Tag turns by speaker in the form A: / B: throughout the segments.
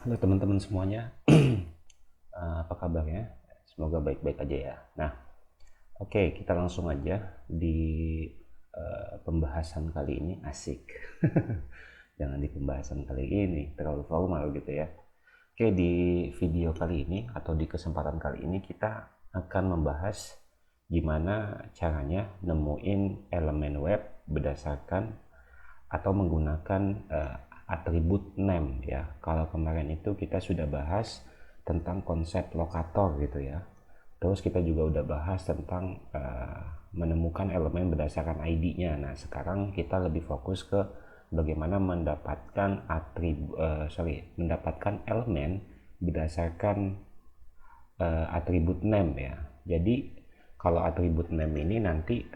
A: Halo teman-teman semuanya, apa kabarnya? Semoga baik-baik aja ya. Nah, oke, kita langsung aja di pembahasan kali ini. Asik. Jangan di pembahasan kali ini terlalu formal gitu ya. Oke, di video kali ini atau di kesempatan kali ini kita akan membahas gimana caranya nemuin elemen web berdasarkan atau menggunakan atribut name ya. Kalau kemarin itu kita sudah bahas tentang konsep lokator gitu ya. Terus kita juga udah bahas tentang menemukan elemen berdasarkan ID-nya. Nah, sekarang kita lebih fokus ke bagaimana mendapatkan elemen berdasarkan atribut name ya. Jadi kalau atribut name ini nanti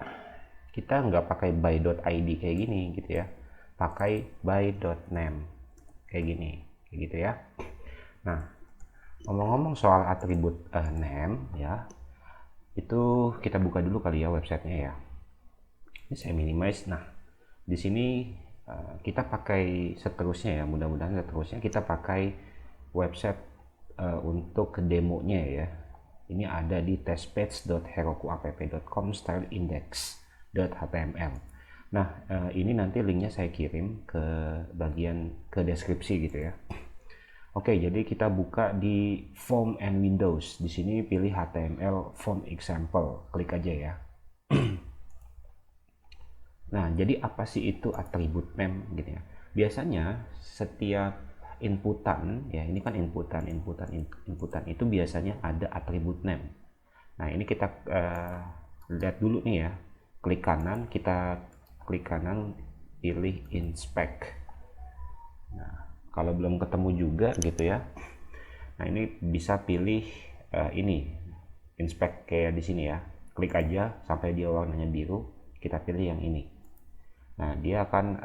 A: kita nggak pakai by.id kayak gini gitu ya, pakai by.name kayak gini, kayak gitu ya. Nah, ngomong-ngomong soal atribut name ya, itu kita buka dulu kali ya websitenya ya. Ini saya minimize. Nah, di sini kita pakai seterusnya ya, mudah-mudahan seterusnya kita pakai website untuk demonya ya. Ini ada di testpage.herokuapp.com/index.html. Nah, ini nanti linknya saya kirim ke deskripsi gitu ya. Oke, jadi kita buka di Form and Windows. Di sini pilih HTML Form Example, klik aja ya. Nah, jadi apa sih itu atribut name gitu ya? Biasanya setiap inputan ya, ini kan inputan itu biasanya ada atribut name. Nah, ini kita lihat dulu nih ya. Kita klik kanan, pilih inspect. Nah, kalau belum ketemu juga gitu ya. Nah, ini bisa pilih ini inspect kayak di sini ya. Klik aja sampai dia warnanya biru, kita pilih yang ini. Nah, dia akan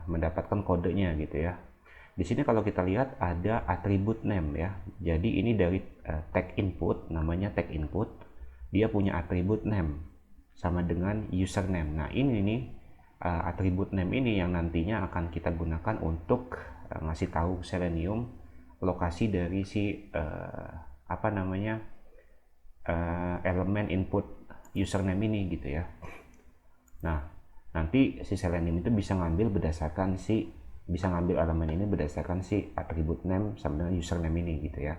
A: mendapatkan kodenya gitu ya. Di sini kalau kita lihat ada atribut name ya. Jadi ini dari tag input, namanya tag input. Dia punya atribut name sama dengan username. Nah, ini nih atribut name ini yang nantinya akan kita gunakan untuk ngasih tahu Selenium lokasi dari si elemen input username ini gitu ya. Nah, nanti si Selenium itu bisa ngambil elemen ini berdasarkan si atribut name sama dengan username ini gitu ya.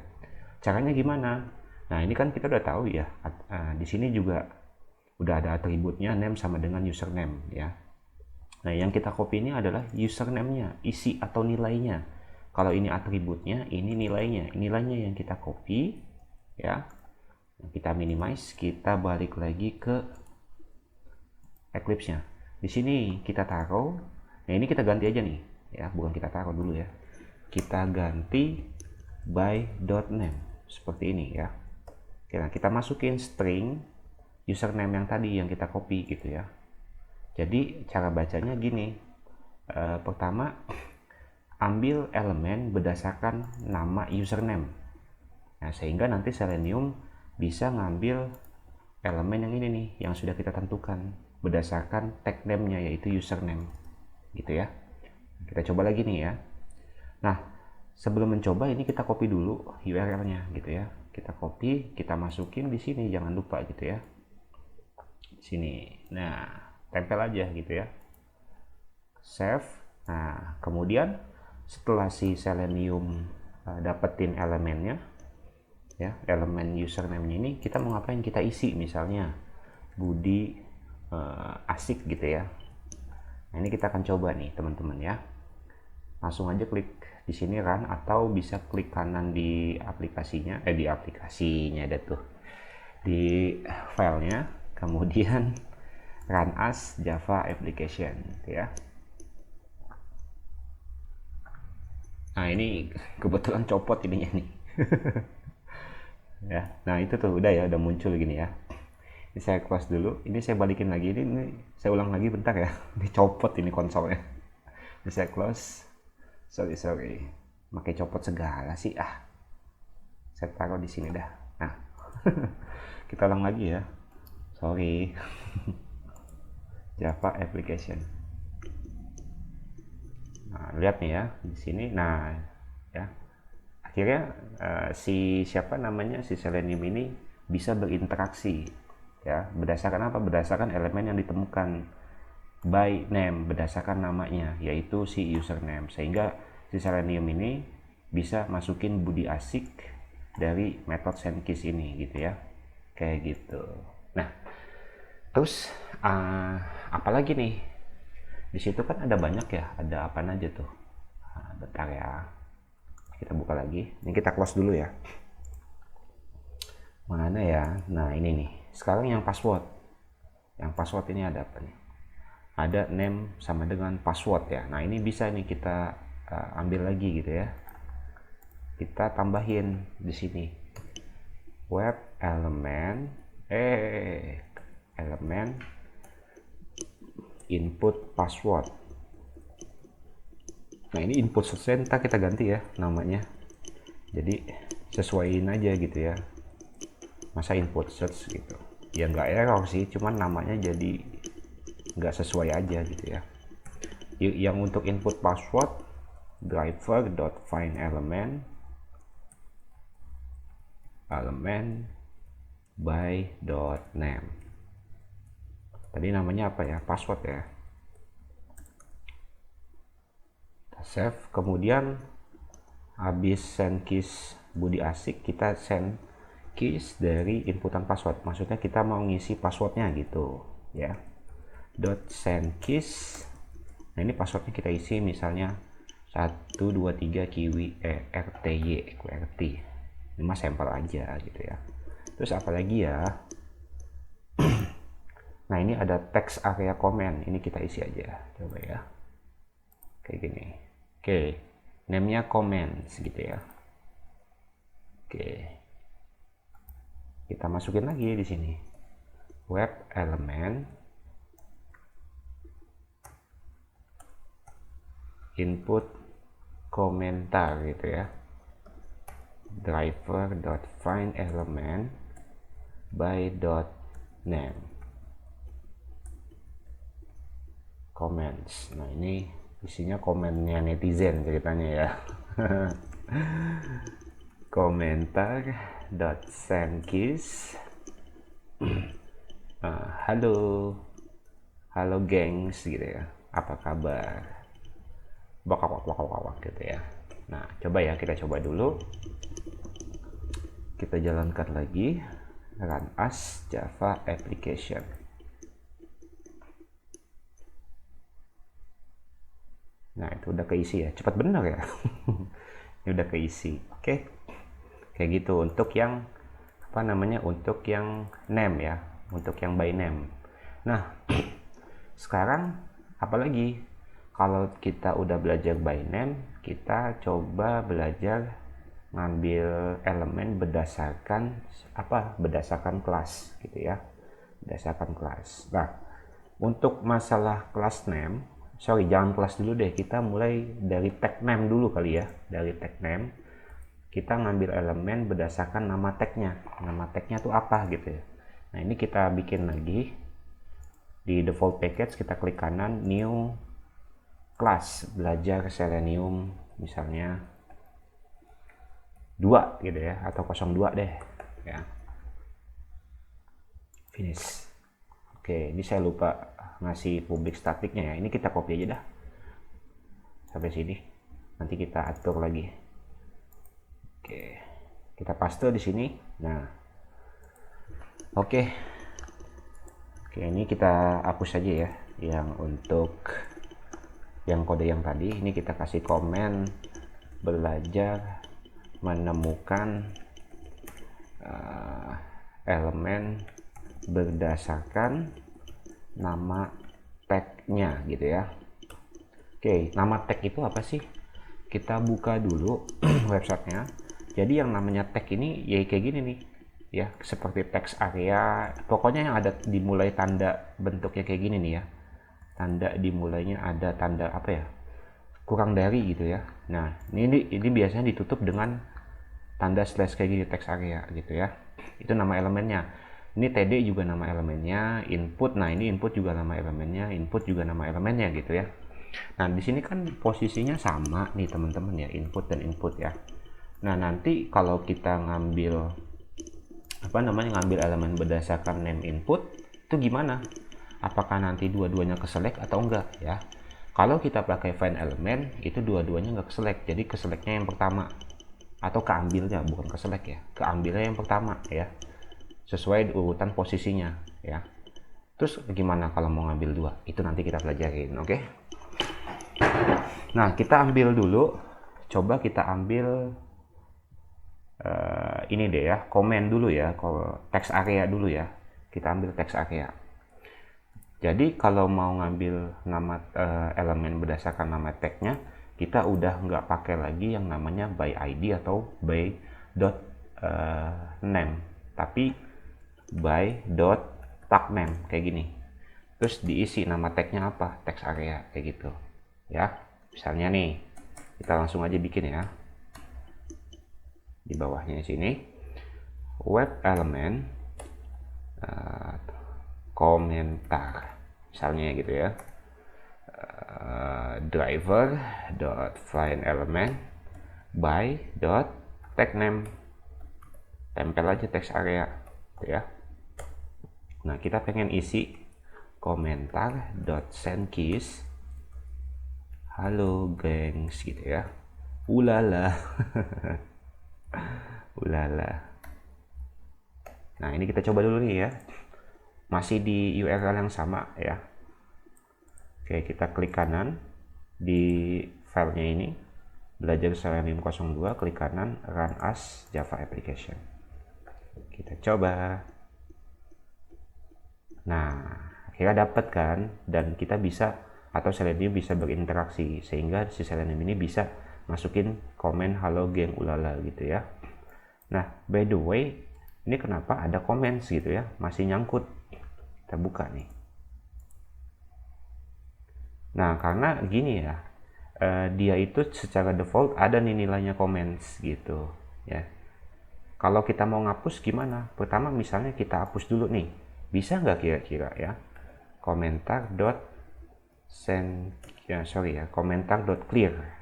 A: Caranya gimana? Nah, ini kan kita udah tahu ya. Di sini juga udah ada atributnya name sama dengan username ya. Nah, yang kita copy ini adalah username-nya, isi atau nilainya. Kalau ini atributnya, ini nilainya. Nilainya yang kita copy ya. Kita minimize, kita balik lagi ke Eclipse-nya. Di sini kita taruh. Nah, ini kita ganti aja nih ya, bukan kita taruh dulu ya. Kita ganti by.name seperti ini ya. Oke, nah kita masukin string username yang tadi yang kita copy gitu ya. Jadi cara bacanya gini. Pertama, ambil elemen berdasarkan nama username. Nah, sehingga nanti Selenium bisa ngambil elemen yang ini nih, yang sudah kita tentukan berdasarkan tag name-nya, yaitu username gitu ya. Kita coba lagi nih ya. Nah, sebelum mencoba ini kita copy dulu URL-nya gitu ya. Kita copy, kita masukin di sini, jangan lupa gitu ya. Sini. Nah, tempel aja gitu ya. Save. Nah, kemudian setelah si Selenium dapetin elemennya ya, elemen username ini, kita mau ngapain? Kita isi misalnya Budi asik gitu ya. Nah, ini kita akan coba nih teman-teman ya. Langsung aja klik di sini run, atau bisa klik kanan di aplikasinya, ada tuh di filenya, kemudian run as Java application gitu ya. Nah, ini kebetulan copot ininya nih. Ya, nah itu tuh udah muncul gini ya. Ini saya close dulu, ini saya balikin lagi, ini saya ulang lagi bentar ya. Ini copot ini konsolnya. Ini saya close. Sorry, pakai copot segala sih saya taruh di sini dah. Nah, kita ulang lagi ya. Sorry. Java application. Nah, lihat nih ya di sini. Nah, ya akhirnya si siapa namanya si Selenium ini bisa berinteraksi ya, berdasarkan apa? Berdasarkan elemen yang ditemukan by name, berdasarkan namanya, yaitu si username, sehingga si Selenium ini bisa masukin budi asik dari metode sendKeys ini gitu ya, kayak gitu. Nah, terus apalagi nih di situ kan ada banyak ya, ada apa aja tuh. Bentar ya, kita buka lagi, ini kita close dulu ya. Mana ya? Nah ini nih, sekarang yang password ini ada apa nih? Ada name sama dengan password ya. Nah ini bisa nih kita ambil lagi gitu ya, kita tambahin di sini web element elemen input password. Nah ini input search, ntar kita ganti ya namanya, jadi sesuaiin aja gitu ya, masa input search gitu ya, nggak error sih, cuman namanya jadi nggak sesuai aja gitu ya. Yang untuk input password driver.find element by .name. Tadi namanya apa ya, password ya. Kita save, kemudian habis send keys budi asik, kita send keys dari inputan password, maksudnya kita mau ngisi passwordnya gitu ya. Send keys. Nah ini passwordnya kita isi misalnya 123 kiwi rty qrt, ini mah sampel aja gitu ya. Terus apalagi ya, nah ini ada text area comment, ini kita isi aja, coba ya, kayak gini. Oke, name-nya comments gitu ya. Oke, kita masukin lagi di sini web element input komentar gitu ya, driver.find element by .name comments. Nah ini isinya komennya netizen ceritanya ya. Komentar send keys. halo gengs gitu ya, apa kabar, wak gitu ya. Nah coba ya, kita coba dulu, kita jalankan lagi, run as Java application. Nah itu udah keisi ya, cepat bener ya. Ini udah keisi. Oke, kayak gitu untuk yang apa namanya, untuk yang name ya, untuk yang by name. Nah sekarang apalagi, kalau kita udah belajar by name, kita coba belajar ngambil elemen berdasarkan apa, berdasarkan kelas gitu ya, berdasarkan kelas. Nah untuk masalah kelas name, jangan kelas dulu deh, kita mulai dari tag name dulu kali ya. Dari tag name kita ngambil elemen berdasarkan nama tagnya, nama tagnya tuh apa gitu ya. Nah ini kita bikin lagi di default package, kita klik kanan new class, belajar Selenium misalnya 2 gitu ya, atau 02 deh ya, finish. Oke, ini saya lupa ngasih public staticnya ya, ini kita copy aja dah sampai sini, nanti kita atur lagi. Oke, kita paste di sini. Nah oke, ini kita hapus aja ya yang untuk yang kode yang tadi. Ini kita kasih komen belajar menemukan elemen berdasarkan nama tagnya gitu ya. Oke, nama tag itu apa sih? Kita buka dulu websitenya. Jadi yang namanya tag ini ya kayak gini nih ya, seperti text area, pokoknya yang ada dimulai tanda bentuknya kayak gini nih ya, tanda dimulainya ada tanda apa ya, kurang dari gitu ya. Nah ini biasanya ditutup dengan tanda slash kayak gini, text area gitu ya, itu nama elemennya. Ini TD juga nama elemennya, input, nah ini input juga nama elemennya, input juga nama elemennya gitu ya. Nah di sini kan posisinya sama nih teman-teman ya, input dan input ya. Nah nanti kalau kita ngambil ngambil elemen berdasarkan name input itu gimana? Apakah nanti dua-duanya keselect atau enggak ya? Kalau kita pakai find element itu dua-duanya enggak keselect, jadi keselectnya yang pertama atau keambilnya, bukan keselect ya, keambilnya yang pertama ya, sesuai urutan posisinya ya. Terus gimana kalau mau ngambil dua? Itu nanti kita pelajarin, oke? Nah kita ambil dulu, coba kita ambil ini deh ya, komen dulu ya, kalau text area dulu ya, kita ambil text area. Jadi kalau mau ngambil nama elemen berdasarkan nama tagnya, kita udah nggak pakai lagi yang namanya by id atau by name, tapi by tag name kayak gini. Terus diisi nama tagnya apa, text area kayak gitu ya. Misalnya nih, kita langsung aja bikin ya. Di bawahnya sini web element komentar misalnya gitu ya, driver dot find element by dot tag name, tempel aja text area gitu ya. Nah kita pengen isi komentar dot send keys halo gengs gitu ya, ulala. Ulala. Nah ini kita coba dulu nih ya, masih di URL yang sama ya. Oke, kita klik kanan di filenya ini, belajar Selenium 02, klik kanan run as Java application. Kita coba. Nah akhirnya dapat kan, dan kita bisa, atau Selenium bisa berinteraksi sehingga si Selenium ini bisa masukin komen halo geng ulala gitu ya. Nah, by the way, ini kenapa ada comments gitu ya, masih nyangkut. Kita buka nih. Nah, karena gini ya, dia itu secara default ada nih nilainya comments gitu ya. Kalau kita mau ngapus gimana? Pertama misalnya kita hapus dulu nih, bisa nggak kira-kira ya? Komentar dot send ya, sorry ya, komentar dot clear.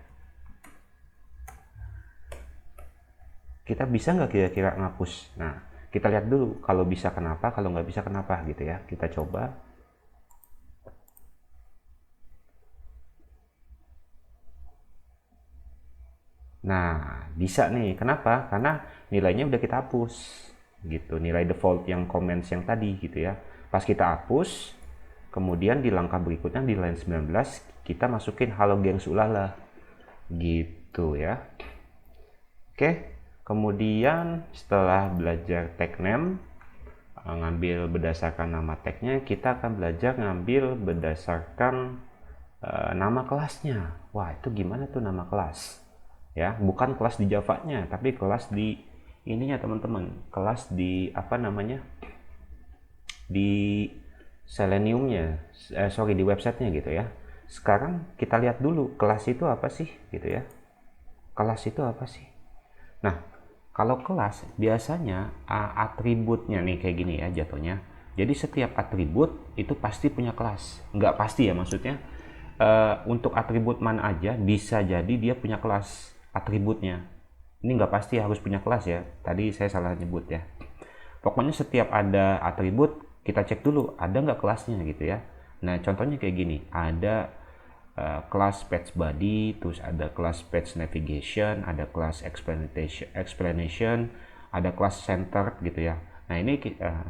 A: Kita bisa nggak kira-kira ngapus? Nah, kita lihat dulu, kalau bisa kenapa, kalau nggak bisa kenapa gitu ya. Kita coba. Nah, bisa nih. Kenapa? Karena nilainya udah kita hapus gitu. Nilai default yang comments yang tadi gitu ya. Pas kita hapus, kemudian di langkah berikutnya di line 19 kita masukin halo gengs ulala gitu ya. Oke. Kemudian setelah belajar tag name, ngambil berdasarkan nama tagnya, kita akan belajar ngambil berdasarkan nama kelasnya. Wah, itu gimana tuh nama kelas? Ya, bukan kelas di Java-nya, tapi kelas di ininya teman-teman. Kelas di apa namanya? Di Selenium-nya, di websitenya gitu ya. Sekarang kita lihat dulu kelas itu apa sih gitu ya. Kelas itu apa sih? Nah, kalau kelas biasanya atributnya nih kayak gini ya jatuhnya. Jadi setiap atribut itu pasti punya kelas. Nggak pasti ya, maksudnya untuk atribut mana aja bisa jadi dia punya kelas atributnya. Ini nggak pasti harus punya kelas ya. Tadi saya salah nyebut ya. Pokoknya setiap ada atribut kita cek dulu ada nggak kelasnya gitu ya. Nah contohnya kayak gini, ada kelas page body, terus ada kelas page navigation, ada kelas explanation, ada kelas center gitu ya. Nah ini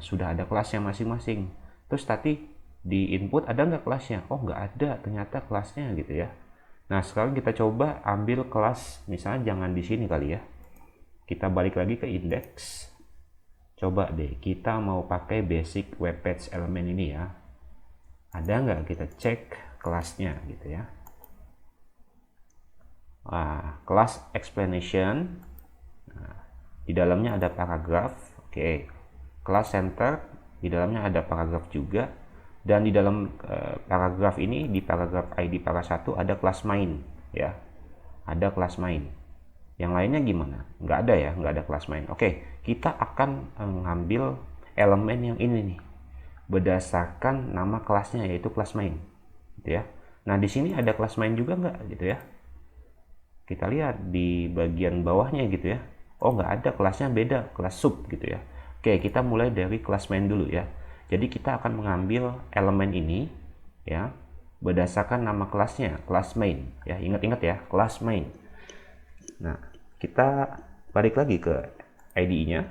A: sudah ada kelasnya masing-masing. Terus tadi di input ada nggak kelasnya? Oh nggak ada, ternyata kelasnya gitu ya. Nah sekarang kita coba ambil kelas, misalnya jangan di sini kali ya. Kita balik lagi ke index. Coba deh kita mau pakai basic web page element ini ya. Ada nggak, kita cek kelasnya gitu ya. Kelas explanation, nah, di dalamnya ada paragraf. Oke. Kelas center, di dalamnya ada paragraf juga, dan di dalam paragraf ini, di paragraf ID para 1 ada kelas main ya, ada kelas main. Yang lainnya gimana? Nggak ada ya, nggak ada kelas main. Oke, kita akan ngambil elemen yang ini nih berdasarkan nama kelasnya, yaitu kelas main gitu ya. Nah di sini ada kelas main juga nggak gitu ya, kita lihat di bagian bawahnya gitu ya. Oh nggak ada, kelasnya beda, kelas sub gitu ya. Oke, kita mulai dari kelas main dulu ya. Jadi kita akan mengambil elemen ini ya berdasarkan nama kelasnya, kelas main ya. Ingat-ingat ya, kelas main. Nah kita balik lagi ke IDE-nya.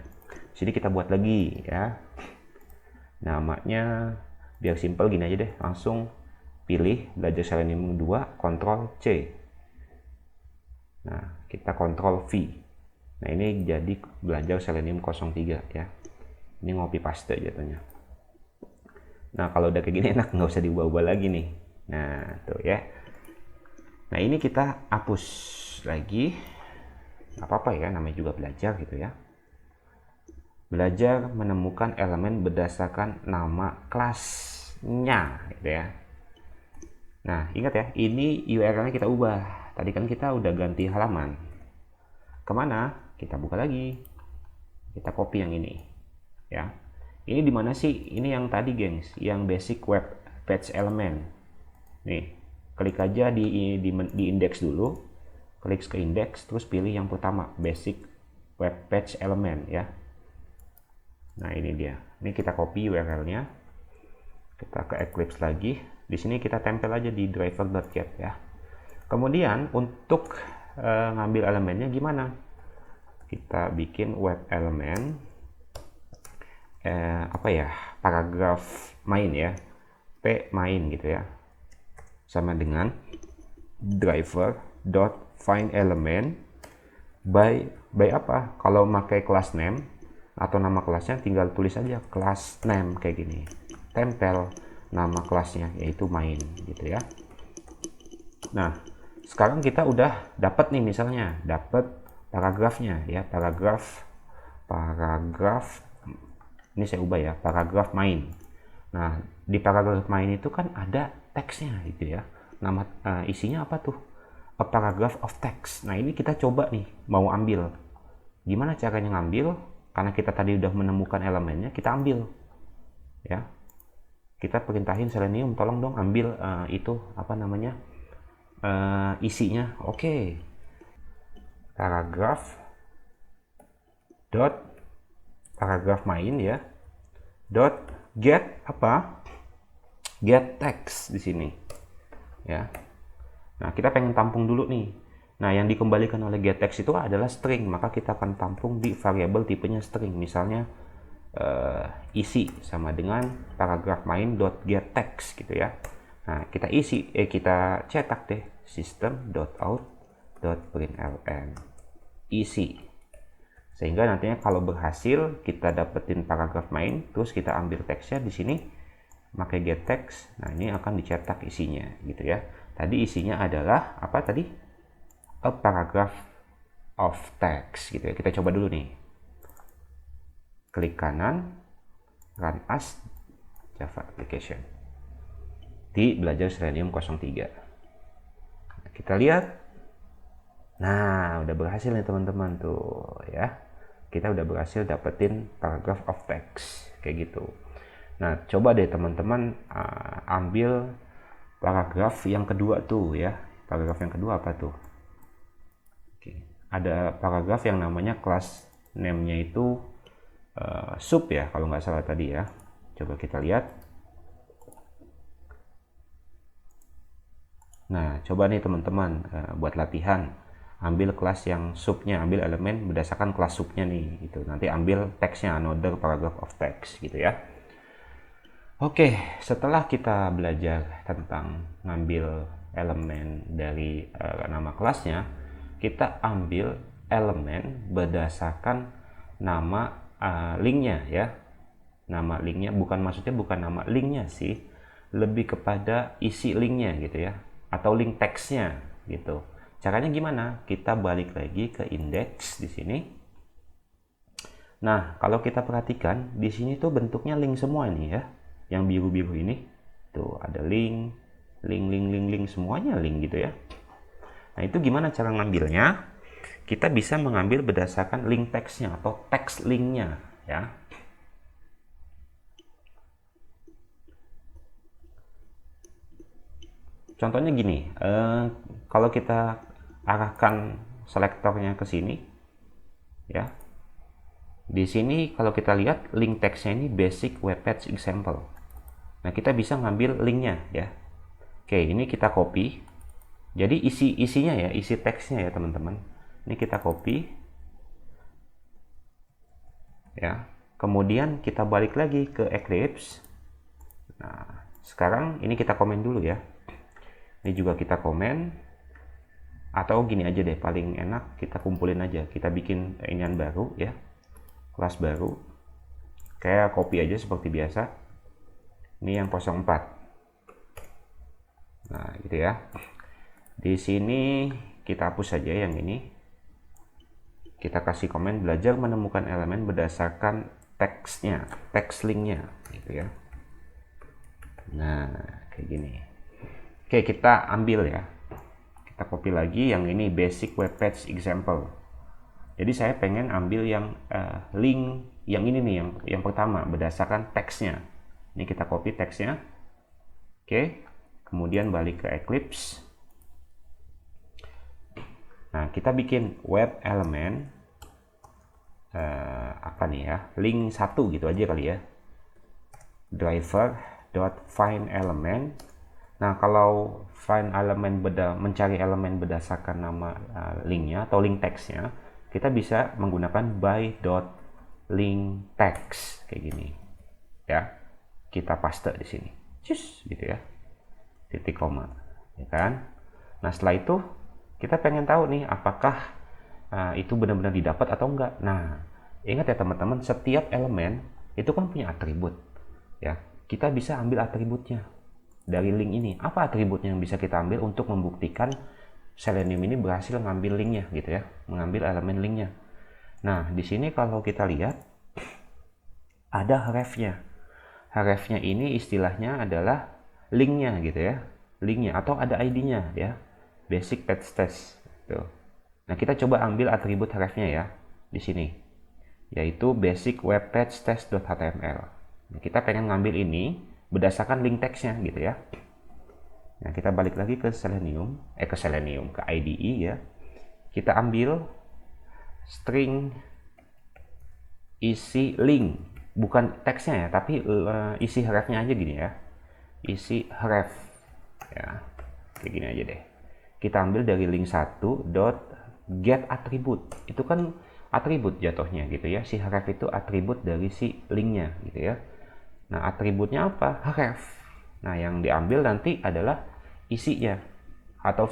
A: Sini kita buat lagi ya, namanya biar simple gini aja deh, langsung pilih belajar Selenium 2, Ctrl C. Nah kita Ctrl V. Nah ini jadi belajar Selenium 03 ya. Ini ngopi paste jatuhnya. Nah kalau udah kayak gini enak, nggak usah diubah-ubah lagi nih. Nah tuh ya. Nah ini kita hapus lagi. Gak apa-apa ya, namanya juga belajar gitu ya. Belajar menemukan elemen berdasarkan nama kelasnya gitu ya. Nah ingat ya, ini URL-nya kita ubah. Tadi kan kita udah ganti halaman. Kemana? Kita buka lagi. Kita copy yang ini ya. Ini di mana sih? Ini yang tadi gengs, yang basic web page element. Nih, klik aja di index dulu. Klik ke index, terus pilih yang pertama, basic web page element ya. Nah ini dia. Ini kita copy URL-nya. Kita ke Eclipse lagi. Di sini kita tempel aja di driver.get ya. Kemudian untuk ngambil elemennya gimana? Kita bikin web element apa ya, paragraf main ya, p main gitu ya, sama dengan driver.find element by apa, kalau pakai class name atau nama kelasnya tinggal tulis aja class name kayak gini, tempel nama kelasnya yaitu main gitu ya. Nah sekarang kita udah dapat nih, misalnya dapat paragrafnya ya, paragraf ini saya ubah ya, paragraf main. Nah di paragraf main itu kan ada teksnya gitu ya, nama isinya apa tuh, a paragraph of text. Nah ini kita coba nih mau ambil, gimana caranya ngambil, karena kita tadi udah menemukan elemennya, kita ambil ya. Kita perintahin Selenium tolong dong ambil itu apa namanya, isinya. Oke. Paragraf main ya, dot get apa, get text di sini ya. Nah kita pengen tampung dulu nih. Nah yang dikembalikan oleh get text itu adalah string, maka kita akan tampung di variabel tipenya string. Misalnya isi sama dengan paragraf main dot get text gitu ya. Nah kita kita cetak deh system.out.println isi, sehingga nantinya kalau berhasil kita dapetin paragraf main, terus kita ambil teksnya di sini pakai get text. Nah ini akan dicetak isinya gitu ya. Tadi isinya adalah apa tadi, a paragraph of text gitu ya. Kita coba dulu nih, klik kanan, run as Java application di belajar Selenium 03. Kita lihat, nah udah berhasil nih teman-teman tuh ya, kita udah berhasil dapetin paragraph of text kayak gitu. Nah coba deh teman-teman ambil paragraf yang kedua tuh ya. Paragraf yang kedua apa tuh? Oke. Ada paragraf yang namanya class name-nya itu sub ya kalau nggak salah tadi ya. Coba kita lihat. Nah coba nih teman-teman buat latihan, ambil kelas yang subnya, ambil elemen berdasarkan kelas subnya nih gitu. Nanti ambil teksnya, another paragraph of text gitu ya. Oke, setelah kita belajar tentang ngambil elemen dari nama kelasnya, kita ambil elemen berdasarkan nama linknya ya. Nama linknya maksudnya bukan nama linknya sih, lebih kepada isi linknya gitu ya, atau link teksnya gitu. Caranya gimana? Kita balik lagi ke index di sini. Nah, kalau kita perhatikan di sini tuh bentuknya link semua nih ya. Yang biru-biru ini tuh ada link semuanya link gitu ya. Nah, itu gimana cara ngambilnya? Kita bisa mengambil berdasarkan link teksnya atau teks linknya ya. Contohnya gini, kalau kita arahkan selektornya ke sini, ya, di sini kalau kita lihat link teksnya ini basic web page example. Nah, kita bisa ngambil linknya ya. Oke, ini kita copy. Jadi isinya ya, isi teksnya ya teman-teman. Ini kita copy, ya. Kemudian kita balik lagi ke Eclipse. Nah, sekarang ini kita komen dulu ya. Ini juga kita komen. Atau gini aja deh, paling enak kita kumpulin aja. Kita bikin inian baru ya. Kelas baru. Kayak copy aja seperti biasa. Ini yang 04. Nah, gitu ya. Di sini kita hapus saja yang ini. Kita kasih komen belajar menemukan elemen berdasarkan teksnya, teks linknya, gitu ya. Nah, kayak gini. Oke, kita ambil ya. Kita copy lagi yang ini basic web page example. Jadi saya pengen ambil yang link yang ini nih, yang pertama berdasarkan teksnya. Ini kita copy teksnya. Oke, kemudian balik ke Eclipse. Nah, kita bikin web element apa nih ya, link 1 gitu aja kali ya, driver.find element. Nah, kalau find element mencari elemen berdasarkan nama linknya atau link teksnya, kita bisa menggunakan by.linkText kayak gini ya. Kita paste di sini, gitu ya, titik koma, ya kan. Nah, setelah itu kita pengen tahu nih apakah itu benar-benar didapat atau enggak. Nah, ingat ya teman-teman, setiap elemen itu kan punya atribut ya. Kita bisa ambil atributnya dari link ini. Apa atributnya yang bisa kita ambil untuk membuktikan Selenium ini berhasil ngambil linknya gitu ya, mengambil elemen linknya. Nah, di sini kalau kita lihat ada hrefnya. Hrefnya ini istilahnya adalah linknya gitu ya, linknya, atau ada ID-nya ya, basic page test tuh. Nah, kita coba ambil atribut hrefnya ya di sini, yaitu basic web page test.html. Nah, kita pengen ngambil ini berdasarkan link teksnya gitu ya. Nah, kita balik lagi ke Selenium, ke IDE ya. Kita ambil string isi link, bukan teksnya ya, tapi isi hrefnya aja gini ya. Isi href ya. Kayak gini aja deh. Kita ambil dari link 1 get attribute. Itu kan atribut jatuhnya gitu ya. Si href itu atribut dari si linknya gitu ya. Nah, atributnya apa? Href. Nah, yang diambil nanti adalah isinya atau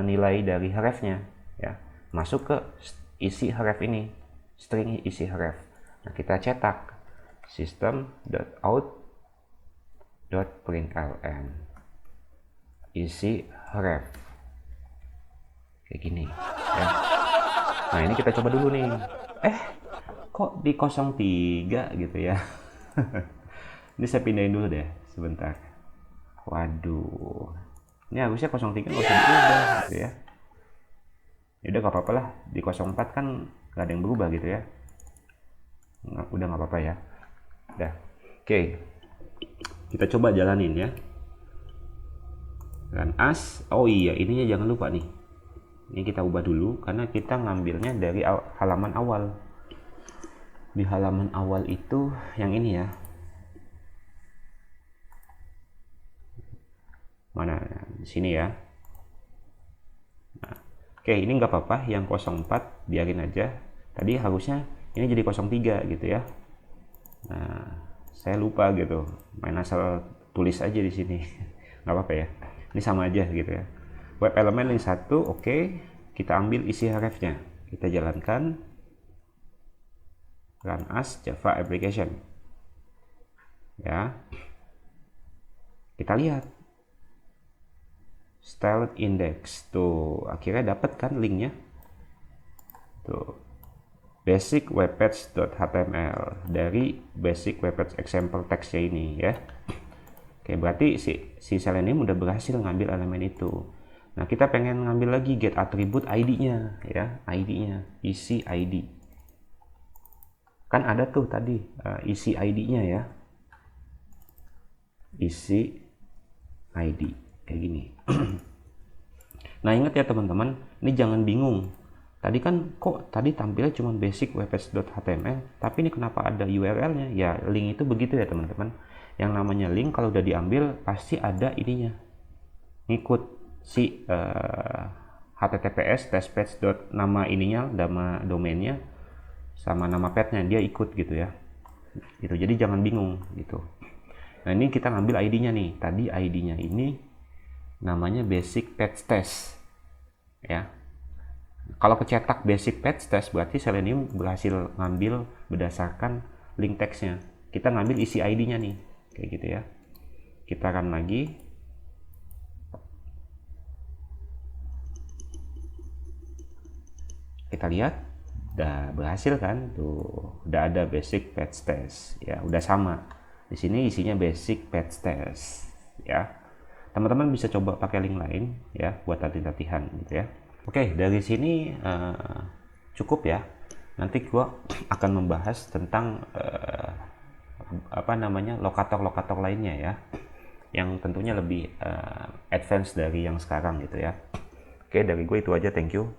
A: nilai dari hrefnya ya. Masuk ke isi href ini, string isi href. Nah, kita cetak system.out.println isi href kayak gini ya. Nah, ini kita coba dulu nih. Kok di 03 gitu ya. Ini saya pindahin dulu deh sebentar. Waduh, ini harusnya 03 nggak usah diubah gitu ya. Ya udah, nggak apa-apa lah, di 04 kan nggak ada yang berubah gitu ya. Udah nggak apa-apa ya. Udah, oke, kita coba jalanin ya. Run as. Oh iya, ininya jangan lupa nih. Ini kita ubah dulu karena kita ngambilnya dari halaman awal. Di halaman awal itu yang ini ya. Mana? Di sini ya. Nah, oke, ini nggak apa-apa, yang 04 biarin aja. Tadi harusnya ini jadi 03 gitu ya. Nah, saya lupa gitu. Main asal tulis aja di sini. Nggak apa-apa ya. Ini sama aja gitu ya. Web element link 1, oke. Kita ambil isi hrefnya. Kita jalankan. Run as Java application. Ya. Kita lihat. Styled index. Tuh, akhirnya dapat kan linknya. Tuh. Basic webpage.html dari basic webpage example text-nya ini ya. Oke, berarti si Selenium udah berhasil ngambil elemen itu. Nah, kita pengen ngambil lagi get attribute ID-nya ya, ID-nya, isi ID. Kan ada tuh tadi isi ID-nya ya. Isi ID. kayak gini. Nah ingat ya teman-teman, ini jangan bingung. Tadi kan kok tadi tampilnya cuma basic webpage.html, tapi ini kenapa ada URL-nya? Ya link itu begitu ya teman-teman. Yang namanya link kalau udah diambil pasti ada ininya, ngikut si https testpage. Nama ininya, nama domainnya sama nama petnya dia ikut gitu ya. Gitu. Jadi jangan bingung gitu. Nah ini kita ngambil ID-nya nih. Tadi ID-nya ini namanya basic page test ya. Kalau kecetak basic page test berarti Selenium berhasil ngambil berdasarkan link text-nya. Kita ngambil isi ID-nya nih, kayak gitu ya. Kita run lagi. Kita lihat, udah berhasil kan? Tuh, udah ada basic page test ya, udah sama. Di sini isinya basic page test ya. Teman-teman bisa coba pakai link lain ya buat latihan gitu ya. Oke, dari sini cukup ya. Nanti gua akan membahas tentang lokator-lokator lainnya ya, yang tentunya lebih advance dari yang sekarang gitu ya. Oke, dari gue itu aja, thank you.